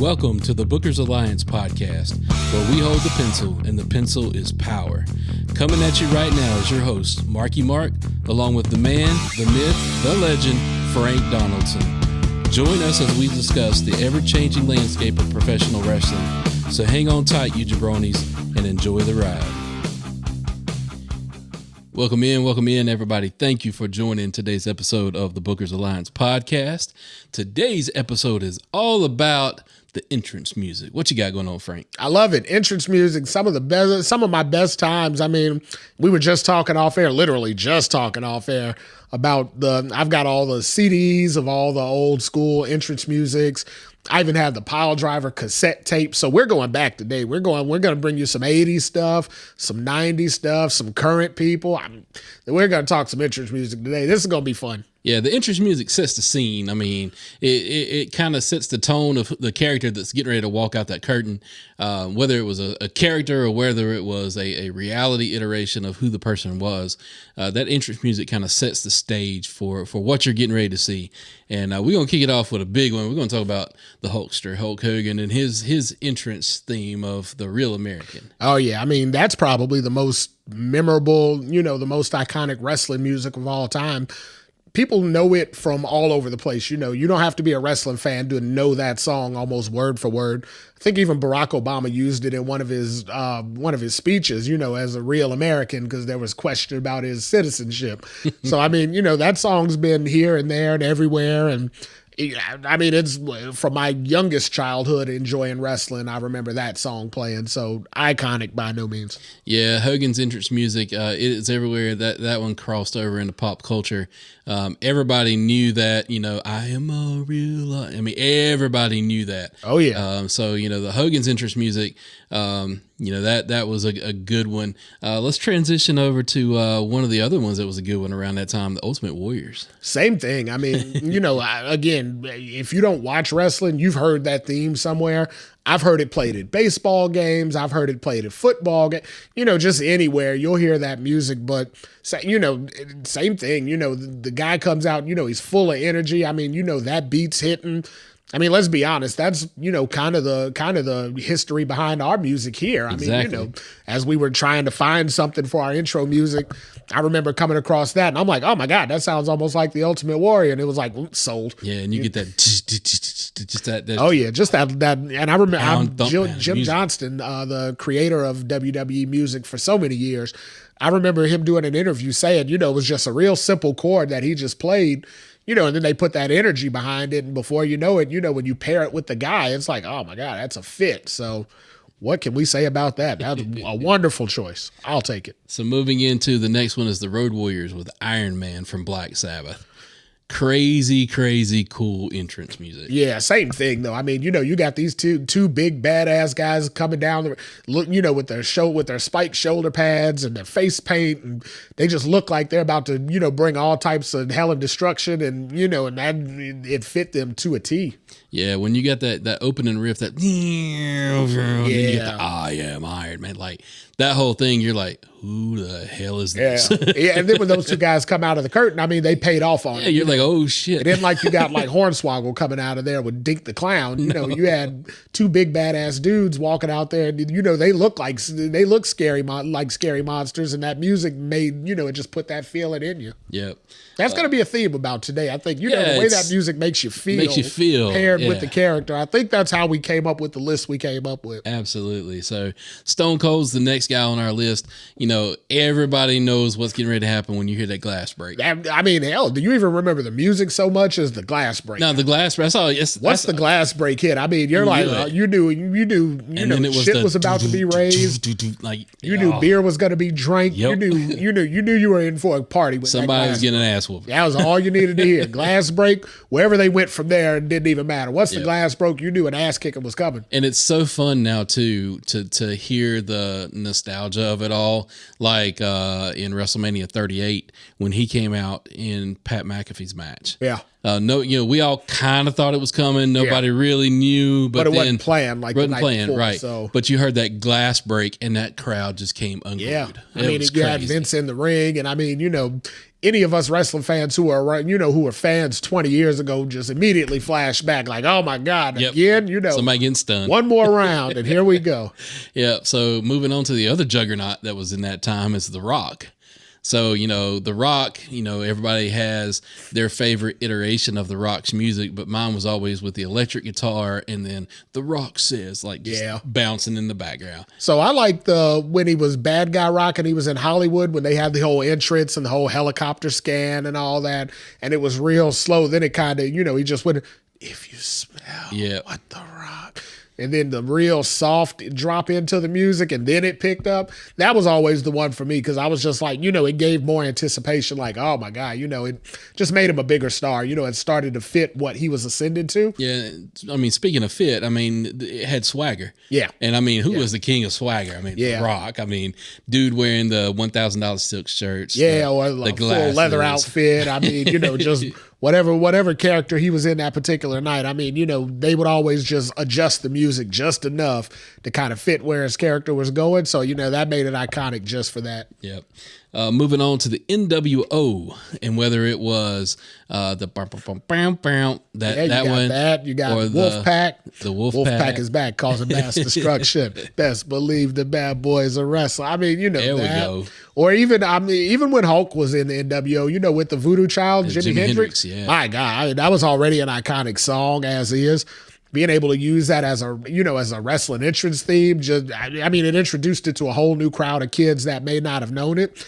Welcome to the Bookers Alliance podcast, where we hold the pencil and the pencil is power. Coming at you right now is your host, Marky Mark, along with the man, the myth, the legend, Frank Donaldson. Join us as we discuss the ever-changing landscape of professional wrestling. So hang on tight, you jabronis, and enjoy the ride. Welcome in, everybody. Thank you for joining today's episode of the Bookers Alliance podcast. Today's episode is all about the entrance music. What you got going on, Frank? I love it. Entrance music, some of my best times. I mean, we were just talking off air, literally just talking off air about I've got all the CDs of all the old school entrance musics. I even have the pile driver cassette tape. So we're going back today. We're going to bring you some 80s stuff, some 90s stuff, some current people. We're going to talk some entrance music today. This is going to be fun. Yeah, the entrance music sets the scene. I mean, it kind of sets the tone of the character that's getting ready to walk out that curtain, whether it was a character or whether it was a reality iteration of who the person was. That entrance music kind of sets the stage for what you're getting ready to see. And we're going to kick it off with a big one. We're going to talk about the Hulkster, Hulk Hogan, and his entrance theme of the Real American. Oh, yeah. I mean, that's probably the most memorable, the most iconic wrestling music of all time. People know it from all over the place. You don't have to be a wrestling fan to know that song almost word for word. I think even Barack Obama used it in one of his speeches, as a real American, because there was question about his citizenship. So, I mean, that song's been here and there and everywhere. And I mean, it's from my youngest childhood enjoying wrestling. I remember that song playing. So iconic by no means. Yeah, Hogan's entrance music, it is everywhere. That one crossed over into pop culture. Everybody knew that, I am a real, everybody knew that. Oh, yeah. So, the Hogan's entrance music, that was a good one. Let's transition over to one of the other ones that was a good one around that time, the Ultimate Warriors. Same thing. I mean, again, if you don't watch wrestling, you've heard that theme somewhere. I've heard it played at baseball games. I've heard it played at football games. Just anywhere you'll hear that music. But, same thing. The guy comes out, he's full of energy. I mean, that beat's hitting. I mean, let's be honest. That's kind of the history behind our music here. I Exactly. mean, as we were trying to find something for our intro music, I remember coming across that, and I'm like, oh my God, that sounds almost like the Ultimate Warrior, and it was like sold. Yeah, and you get that just that. Oh yeah, just that. And I remember Jim music. Johnston, the creator of WWE music for so many years. I remember him doing an interview saying, it was just a real simple chord that he just played. And then they put that energy behind it. And before you know it, when you pair it with the guy, it's like, oh my God, that's a fit. So what can we say about that? That's a wonderful choice. I'll take it. So moving into the next one is the Road Warriors with Iron Man from Black Sabbath. Crazy, crazy cool entrance music. Yeah, same thing though. I mean, you got these two big badass guys coming down with their spiked shoulder pads and their face paint, and they just look like they're about to, bring all types of hell and destruction, and and that it fit them to a T. Yeah, when you got that opening riff, that then you get the I am Iron Man, like that whole thing, you're like, who the hell is this? Yeah, and then when those two guys come out of the curtain, I mean, they paid off on it. Yeah, you're like, oh shit. It isn't like you got like Hornswoggle coming out of there with Dink the Clown. You had two big badass dudes walking out there, and they look scary, like scary monsters, and that music made it just put that feeling in you. Yep. That's going to be a theme about today. I think, the way that music makes you feel paired with the character. I think that's how we came up with the list we came up with. Absolutely. So Stone Cold's the next guy on our list. Everybody knows what's getting ready to happen when you hear that glass break. I mean, hell, do you even remember the music so much as the glass break? No, the glass break. What's the glass break hit? I mean, you're like, you knew, shit was about to be raised. You knew beer was going to be drank. Yep. You knew you were in for a party. With somebody was getting an ass whooping. That was all you needed to hear. Glass break, wherever they went from there, it didn't even matter. Once the glass broke, you knew an ass kicking was coming. And it's so fun now too to hear the nostalgia of it all. Like in WrestleMania 38 when he came out in Pat McAfee's match. Yeah. We all kind of thought it was coming. Nobody really knew, but it wasn't planned like the night before, right? So. But you heard that glass break, and that crowd just came unglued. Yeah, I mean, you had Vince in the ring, and I mean, any of us wrestling fans who are, who were fans 20 years ago just immediately flash back like, oh my God, again, somebody getting stunned. One more round and here we go. Yeah. So moving on to the other juggernaut that was in that time is The Rock. So, The Rock, everybody has their favorite iteration of The Rock's music, but mine was always with the electric guitar and then The Rock says, like, just bouncing in the background. So I like when he was Bad Guy Rock and he was in Hollywood, when they had the whole entrance and the whole helicopter scan and all that, and it was real slow. Then it kind of, he just went, if you smell what The Rock... And then the real soft drop into the music, and then it picked up. That was always the one for me, because I was just like, it gave more anticipation. Like, oh my God, it just made him a bigger star. It started to fit what he was ascending to. Yeah, I mean, speaking of fit, it had swagger. Yeah, and who was the king of swagger? The Rock. Dude wearing the $1,000 silk shirts. Or the full leather outfit. Just. Whatever character he was in that particular night, they would always just adjust the music just enough to kind of fit where his character was going. So, that made it iconic just for that. Yep. Moving on to the NWO, and whether it was the that one, that you got Wolfpack. The Wolfpack is back, causing mass destruction. Best believe the bad boys are wrestling. There that. We go. Or even when Hulk was in the NWO, with the Voodoo Child, Jimi Hendrix. Yeah. My God, that was already an iconic song as is. Being able to use that as a wrestling entrance theme, it introduced it to a whole new crowd of kids that may not have known it.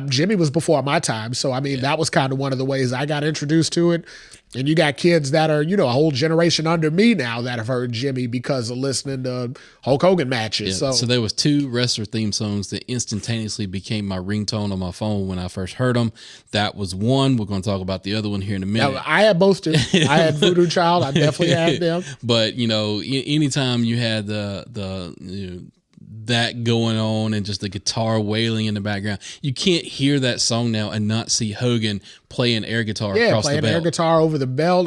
Jimmy was before my time, so that was kind of one of the ways I got introduced to it. And you got kids that are, a whole generation under me now that have heard Jimmy because of listening to Hulk Hogan matches. Yeah, so there was 2 wrestler theme songs that instantaneously became my ringtone on my phone when I first heard them. That was one. We're going to talk about the other one here in a minute. Now, I had both too. I had Voodoo Child. I definitely had them. But, anytime you had that going on and just the guitar wailing in the background, you can't hear that song now and not see Hogan playing air guitar across the belt. Playing air guitar over the belt.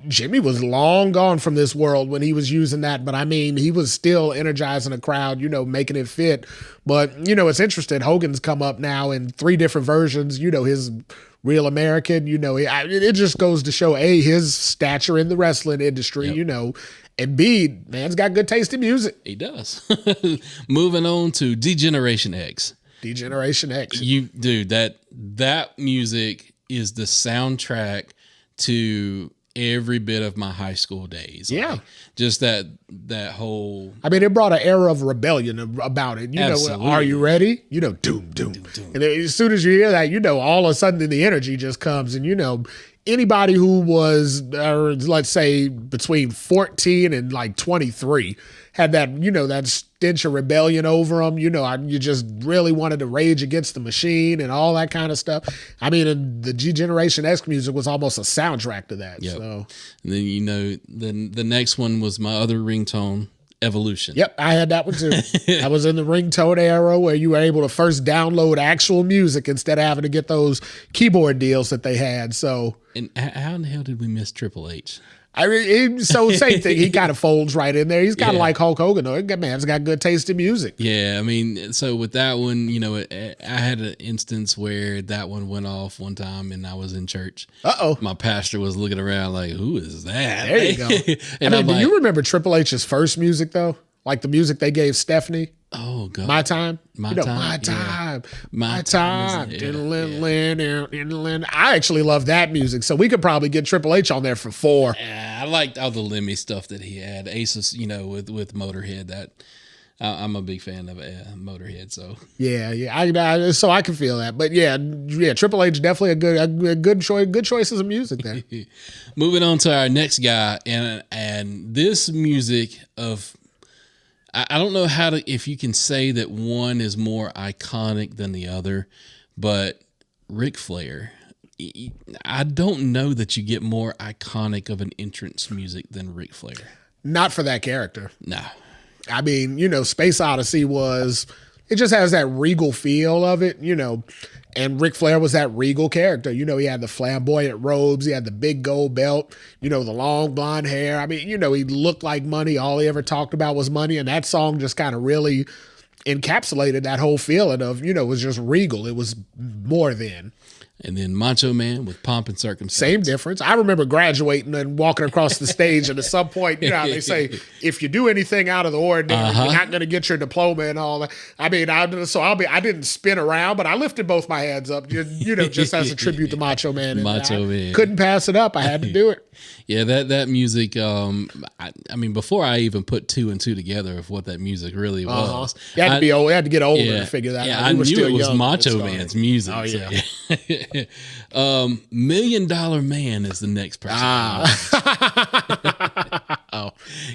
Jimmy was long gone from this world when he was using that, but he was still energizing a crowd, making it fit. But, it's interesting. Hogan's come up now in 3 different versions, his Real American, it just goes to show, A, his stature in the wrestling industry, and B, man's got good taste in music. He does. Moving on to D-Generation X. D-Generation X. Dude, that music is the soundtrack to every bit of my high school days. Yeah. Just that whole... it brought an era of rebellion about it. Are you ready? Doom, doom, doom. And as soon as you hear that, all of a sudden the energy just comes and, anybody who was, let's say, between 14 and like 23 had that, that stench of rebellion over them. You just really wanted to rage against the machine and all that kind of stuff. And the G-Generation X music was almost a soundtrack to that. Yep. So. And then, the next one was my other ringtone, Evolution. Yep, I had that one too. I was in the ringtone era where you were able to first download actual music instead of having to get those keyboard deals that they had. So, and how in the hell did we miss Triple H? So same thing. He kind of folds right in there. He's kind of like Hulk Hogan, though. That man's got good taste in music. Yeah, so with that one, I had an instance where that one went off one time, and I was in church. My pastor was looking around like, "Who is that?" There you go. And do you remember Triple H's first music though? Like the music they gave Stephanie? Oh God! My time. My time. My time. I actually love that music, so we could probably get Triple H on there for 4. I liked all the Lemmy stuff that he had. Aces, with Motorhead. That I'm a big fan of Motorhead. So I so I can feel that. But yeah, Triple H definitely a good choice. Good choices of music there. Moving on to our next guy, and this music of. I don't know if you can say that one is more iconic than the other, but Ric Flair, I don't know that you get more iconic of an entrance music than Ric Flair. Not for that character. No. Space Odyssey it just has that regal feel of it, and Ric Flair was that regal character. He had the flamboyant robes, he had the big gold belt, the long blonde hair. He looked like money. All he ever talked about was money, and that song just kind of really encapsulated that whole feeling of, it was just regal. It was more than. And then Macho Man with Pomp and Circumstance. Same difference. I remember graduating and walking across the stage, and at some point, how they say, if you do anything out of the ordinary, you're not going to get your diploma and all that. I mean, I didn't spin around, but I lifted both my hands up, just as a tribute to Macho Man. Macho Man. Couldn't pass it up. I had to do it. Yeah, that music. I mean, before I even put two and two together of what that music really was, you had to be old. You had to get older to figure that out. I knew it was Macho Man's music. Oh yeah. So. $1 Million Man is the next person. Oh,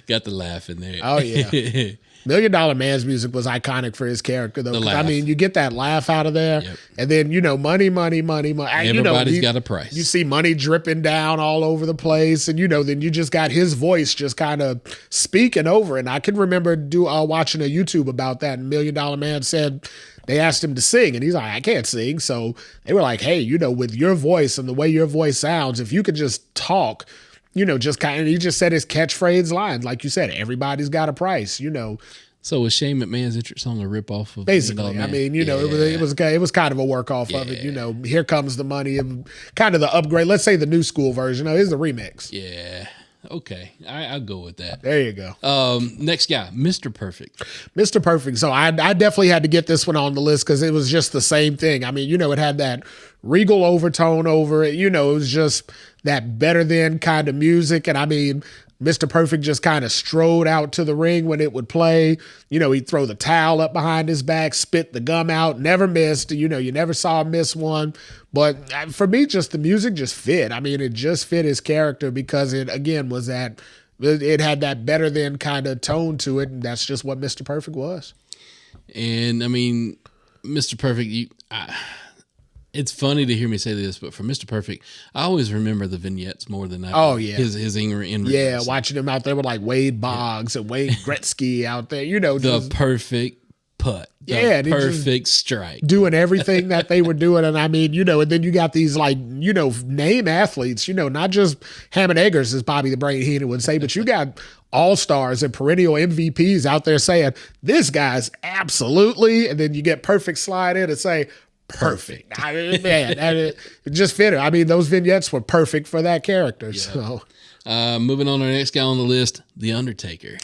got the laugh in there. Oh yeah. $1 Million Man's music was iconic for his character, though. I mean, you get that laugh out of there, and then money. Everybody's got a price. You see money dripping down all over the place, and then you just got his voice just kind of speaking over. And I can remember watching a YouTube about that. And $1 Million Man said they asked him to sing, and he's like, I can't sing. So they were like, hey, with your voice and the way your voice sounds, if you could just talk. Just kind of, he just said his catchphrase lines. Like you said, everybody's got a price, So was Shane McMahon's entrance song a ripoff of basically? I mean, it was kind of a work off of it. Here Comes the Money, and kind of the upgrade. Let's say the new school version. Here's the remix. Yeah. Okay, I'll go with that. There you go. Next guy, Mr. Perfect. Mr. Perfect. So I definitely had to get this one on the list because it was just the same thing. I mean, it had that regal overtone over it. It was just that better than kind of music. And I mean, Mr. Perfect just kind of strode out to the ring when it would play. He'd throw the towel up behind his back, spit the gum out, never missed. You never saw him miss one. But for me, just the music just fit. I mean, it just fit his character because it, again, was that it had that better than kind of tone to it. And that's just what Mr. Perfect was. And I mean, Mr. Perfect, it's funny to hear me say this, but for Mr. Perfect, I always remember the vignettes more than I do. His in watching him out there with like Wade Boggs and Wayne Gretzky out there, the perfect putt, perfect strike, doing everything that they were doing. And I mean, and then you got these like, name athletes, not just Hammond Eggers, as Bobby the Brain Heenan would say, but you got all-stars and perennial MVPs out there saying, this guy's absolutely, and then you get Perfect slide in and say, perfect. I mean, man, it just fit it. I mean, those vignettes were perfect for that character. Yeah. So, moving on to our next guy on the list, The Undertaker.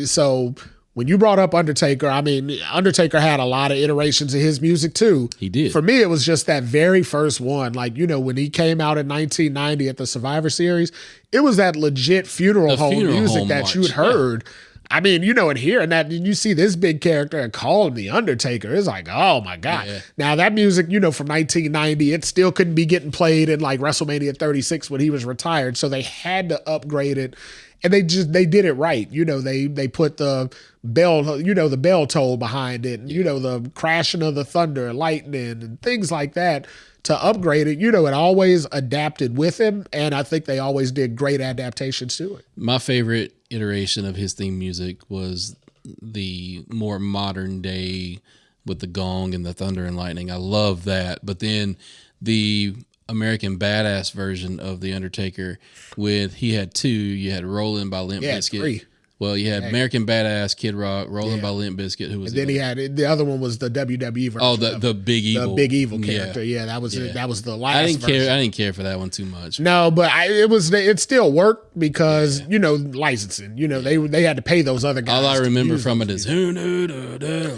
So when you brought up Undertaker, I mean, Undertaker had a lot of iterations of his music too. He did. For me, it was just that very first one. Like, when he came out in 1990 at the Survivor Series, it was that legit funeral home music that you'd heard. Yeah. I mean, and hearing that, and you see this big character and call him The Undertaker, it's like, oh my God. Yeah. Now that music, from 1990, it still couldn't be getting played in like WrestleMania 36 when he was retired. So they had to upgrade it. And they did it right. They put the bell, the bell toll behind it, and, the crashing of the thunder and lightning and things like that to upgrade it. It always adapted with him. And I think they always did great adaptations to it. My favorite iteration of his theme music was the more modern day with the gong and the thunder and lightning. I love that. But then the American Badass version of The Undertaker he had two. You had Rollin' by Limp Bizkit. 3. Well, you had American Badass, Kid Rock, Rollin' by Limp Bizkit. Who was and then he had the other one was the WWE version. Oh, the Big Evil. The Big Evil character. Yeah, that was the last version. I didn't care for that one too much. No, but it still worked because licensing. They had to pay those other guys. All I remember from it is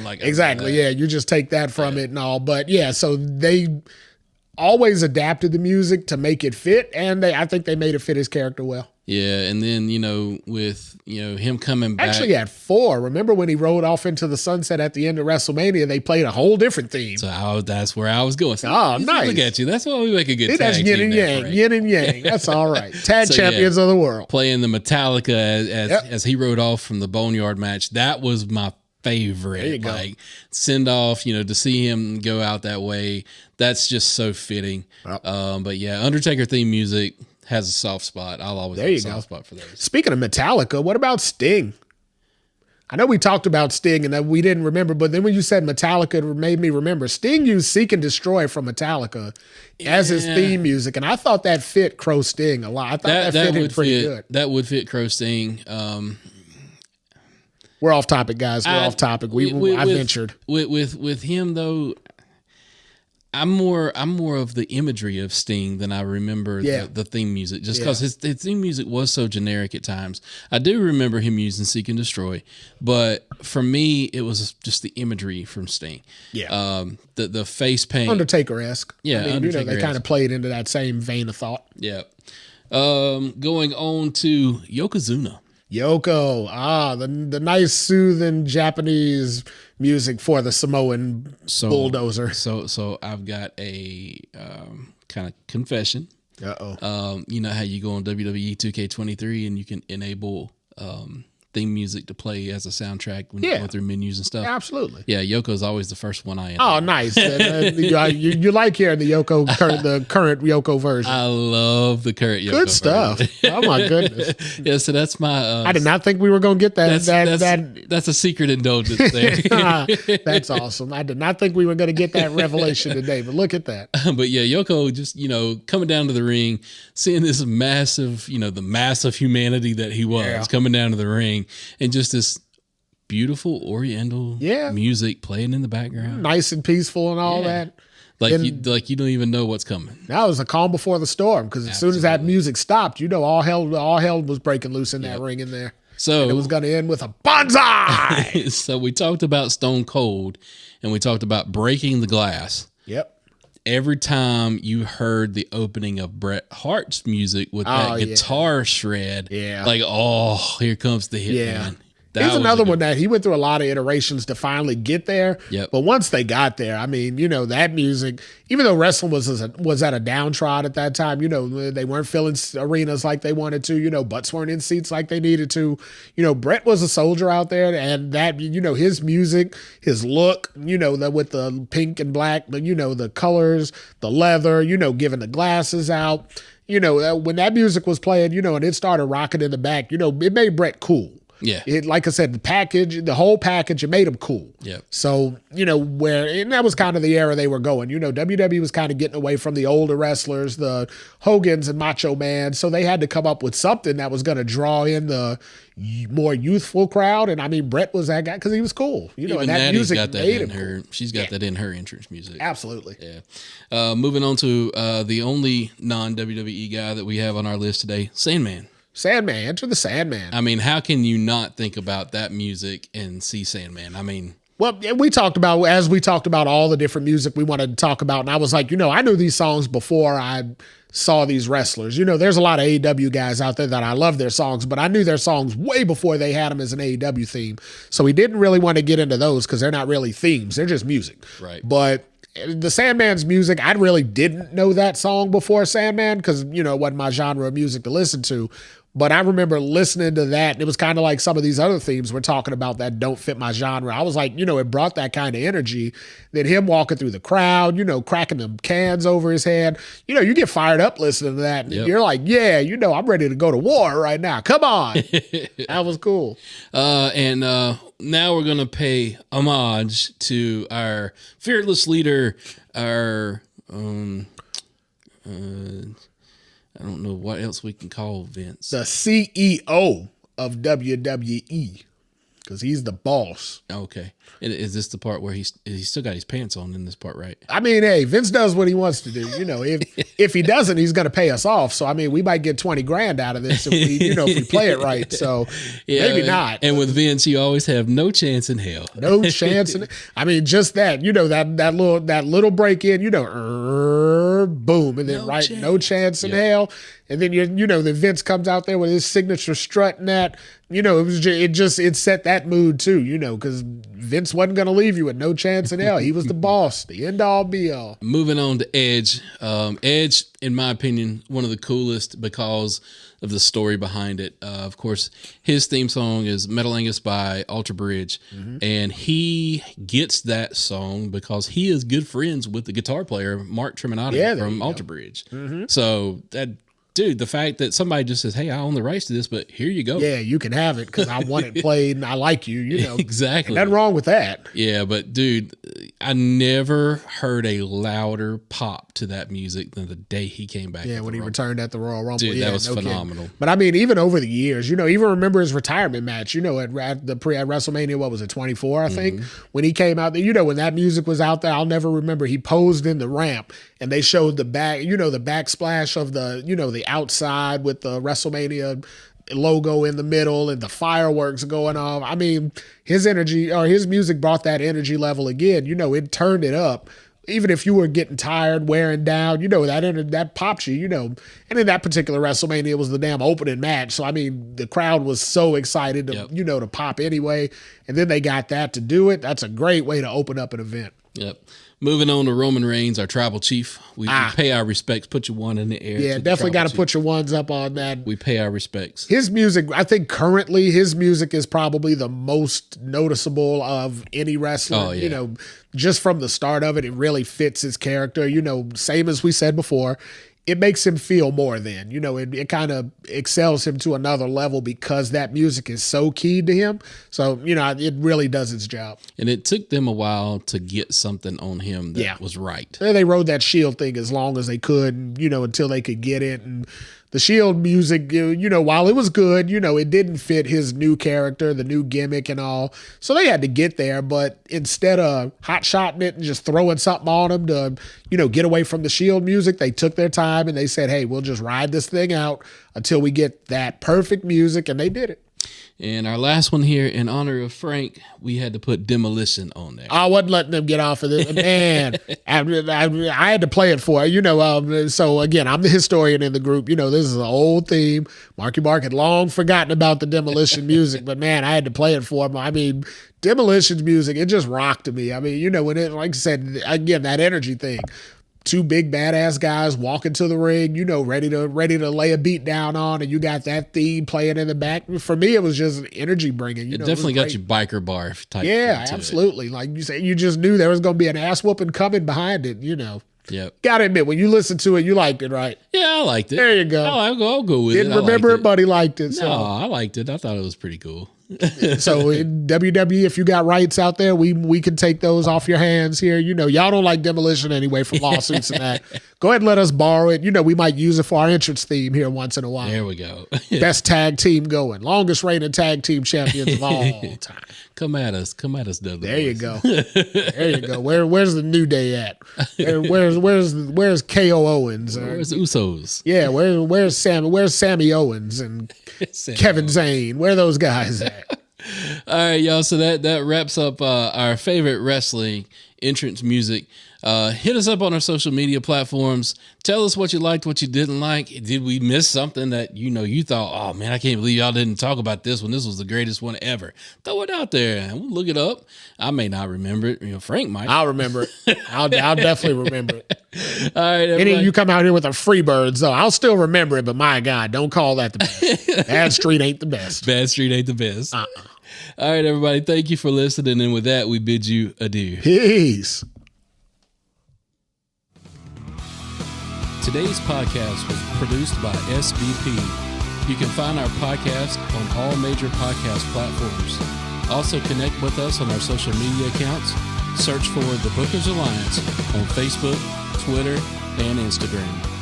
like exactly. Yeah, you just take that from it and all. But yeah, so they always adapted the music to make it fit, and I think they made it fit his character well. Yeah, and then, with, him coming back. Actually at 4. Remember when he rode off into the sunset at the end of WrestleMania, they played a whole different theme. So that's where I was going. So, nice. Look at you. That's why we make a good tag that's yin and yang. Yin and yang. That's all right. Tag champions of the world. Playing the Metallica as he rode off from the Boneyard match. That was my favorite. There you go. Like, send off, to see him go out that way. That's just so fitting. Yep. But yeah, Undertaker theme music has a soft spot. I'll always have a soft spot for those. Speaking of Metallica, what about Sting? I know we talked about Sting and that we didn't remember, but then when you said Metallica, it made me remember. Sting used Seek and Destroy from Metallica as his theme music, and I thought that fit Crow Sting a lot. I thought that fit him pretty good. That would fit Crow Sting. We're off topic, guys. We're off topic. I ventured with him though. I'm more of the imagery of Sting than I remember the theme music, just because his theme music was so generic at times. I do remember him using Seek and Destroy, but for me, it was just the imagery from Sting. Yeah. The face paint. Undertaker-esque. Yeah, I mean, Undertaker-esque. they kind of played into that same vein of thought. Yeah. Going on to Yokozuna. Yoko, the nice, soothing Japanese music for the Samoan bulldozer. So I've got a kind of confession. You know how you go on WWE 2K23 and you can enable theme music to play as a soundtrack when you go through menus and stuff. Absolutely. Yeah, Yoko's always the first one I am. Oh, nice. You like hearing the current Yoko version. I love the current Yoko Good stuff. version. Oh my goodness. Yeah, so that's my I did not think we were going to get that. That's a secret indulgence there. That's awesome. I did not think we were going to get that revelation today, but look at that. But yeah, Yoko just, coming down to the ring, seeing this massive, the massive humanity that he was coming down to the ring, and just this beautiful Oriental music playing in the background. Nice and peaceful and all that. Like you don't even know what's coming. That was a calm before the storm, because as soon as that music stopped, all hell was breaking loose in that ring in there. So and it was going to end with a bonsai. So we talked about Stone Cold, and we talked about breaking the glass. Yep. Every time you heard the opening of Bret Hart's music with that guitar shred, like, here comes the hit, man. Here's another one that he went through a lot of iterations to finally get there. Yep. But once they got there, I mean, that music, even though wrestling was at a downtrod at that time, they weren't filling arenas like they wanted to, butts weren't in seats like they needed to. Bret was a soldier out there, and that, his music, his look, with the pink and black, the colors, the leather, giving the glasses out, when that music was playing, and it started rocking in the back, it made Bret cool. Yeah. Like I said, the whole package, it made them cool. Yep. So, and that was kind of the era they were going. WWE was kind of getting away from the older wrestlers, the Hogans and Macho Man. So they had to come up with something that was going to draw in the more youthful crowd. And I mean, Bret was that guy because he was cool. Even and that Natty's music got that made in him her. cool. She's got that in her entrance music. Absolutely. Yeah. Moving on to the only non-WWE guy that we have on our list today, Sandman. Sandman, Enter the Sandman. I mean, how can you not think about that music and see Sandman? I mean, well, we talked about all the different music we wanted to talk about, and I was like, I knew these songs before I saw these wrestlers. There's a lot of AEW guys out there that I love their songs, but I knew their songs way before they had them as an AEW theme. So we didn't really want to get into those because they're not really themes; they're just music. Right. But the Sandman's music, I really didn't know that song before Sandman because it wasn't my genre of music to listen to. But I remember listening to that, and it was kind of like some of these other themes we're talking about that don't fit my genre. I was like, it brought that kind of energy. Then him walking through the crowd, cracking them cans over his head. You get fired up listening to that. And you're like, I'm ready to go to war right now. Come on. That was cool. And now we're going to pay homage to our fearless leader, our... I don't know what else we can call Vince. The CEO of WWE, because he's the boss. Okay. And is this the part where he's still got his pants on in this part, right? I mean, hey, Vince does what he wants to do. If he doesn't, he's going to pay us off. So I mean, we might get 20 grand out of this if we play it right. So maybe not. And with Vince, you always have no chance in hell. No chance I mean, just that. That little break in. Boom, and then no chance in hell. And then then Vince comes out there with his signature strut and that. It set that mood too. Because Vince wasn't going to leave you with no chance in hell. He was the boss, the end all be all. Moving on to Edge. Edge, in my opinion, one of the coolest because of the story behind it. Of course, his theme song is Metal Angus by Alter Bridge. Mm-hmm. And he gets that song because he is good friends with the guitar player, Mark Treminati from Alter Bridge. Mm-hmm. So dude, the fact that somebody just says, hey, I own the rights to this, but here you go. Yeah, you can have it because I want it played and I like you, Exactly. Nothing wrong with that. Yeah, but dude, I never heard a louder pop to that music than the day he came back. Yeah, when he returned at the Royal Rumble. Dude, yeah, that was no phenomenal. Kidding. But I mean, even over the years, even remember his retirement match, at WrestleMania, what was it, 24, I think, when he came out there, when that music was out there, I'll never remember. He posed in the ramp and they showed the back, the backsplash of the, the outside with the WrestleMania logo in the middle and the fireworks going off. I mean, his energy or his music brought that energy level again. It turned it up. Even if you were getting tired, wearing down, that popped you, And in that particular WrestleMania, it was the damn opening match. So, I mean, the crowd was so excited to, to pop anyway. And then they got that to do it. That's a great way to open up an event. Yep. Moving on to Roman Reigns, our tribal chief. We pay our respects. Put your one in the air. Yeah, definitely got to put your ones up on that. We pay our respects. His music, I think currently his music is probably the most noticeable of any wrestler. Oh, yeah. Just from the start of it really fits his character. Same as we said before. It makes him feel more than, it kind of excels him to another level because that music is so keyed to him. So, it really does its job. And it took them a while to get something on him that was right. They rode that Shield thing as long as they could, until they could get it. And the Shield music, while it was good, it didn't fit his new character, the new gimmick and all. So they had to get there. But instead of hot-shotting it and just throwing something on him to, get away from the Shield music, they took their time and they said, hey, we'll just ride this thing out until we get that perfect music. And they did it. And our last one here, in honor of Frank, we had to put Demolition on there. I wasn't letting them get off of this. Man, I had to play it for her. So, again, I'm the historian in the group. This is an old theme. Marky Mark had long forgotten about the Demolition music, but, man, I had to play it for him. I mean, Demolition's music, it just rocked to me. I mean, when it, like I said, again, that energy thing. Two big badass guys walking to the ring, ready to lay a beat down on, and you got that theme playing in the back. For me, it was just energy bringing. It definitely got you biker bar type. Yeah, absolutely. Like you said, you just knew there was going to be an ass whooping coming behind it. Yep. Got to admit, when you listened to it, you liked it, right? Yeah, I liked it. There you go. I'll go with it. Didn't remember it, but he liked it. So. No, I liked it. I thought it was pretty cool. So in WWE, if you got rights out there, we can take those off your hands here. Y'all don't like Demolition anyway from lawsuits and that. Go ahead and let us borrow it. We might use it for our entrance theme here once in a while. There we go. Best tag team going. Longest reigning tag team champions of all time. Come at us, Dudley. There you go. There you go. Where's the New Day at? Where's KO Owens? Where's the Usos? Yeah, where's Sammy Owens and Kevin Zane? Where are those guys at? All right, y'all. So that wraps up our favorite wrestling entrance music. Hit us up on our social media platforms. Tell us what you liked, what you didn't like. Did we miss something that you thought, oh man, I can't believe y'all didn't talk about this one. This was the greatest one ever. Throw it out there and we'll look it up. I may not remember it. Frank might. I'll remember it. I'll definitely remember it. All right, any of you come out here with a Freebirds, though, I'll still remember it. But my God, don't call that the best. Bad Street ain't the best. Bad Street ain't the best. All right, everybody. Thank you for listening. And with that, we bid you adieu. Peace. Today's podcast was produced by SBP. You can find our podcast on all major podcast platforms. Also connect with us on our social media accounts. Search for The Bookers Alliance on Facebook, Twitter, and Instagram.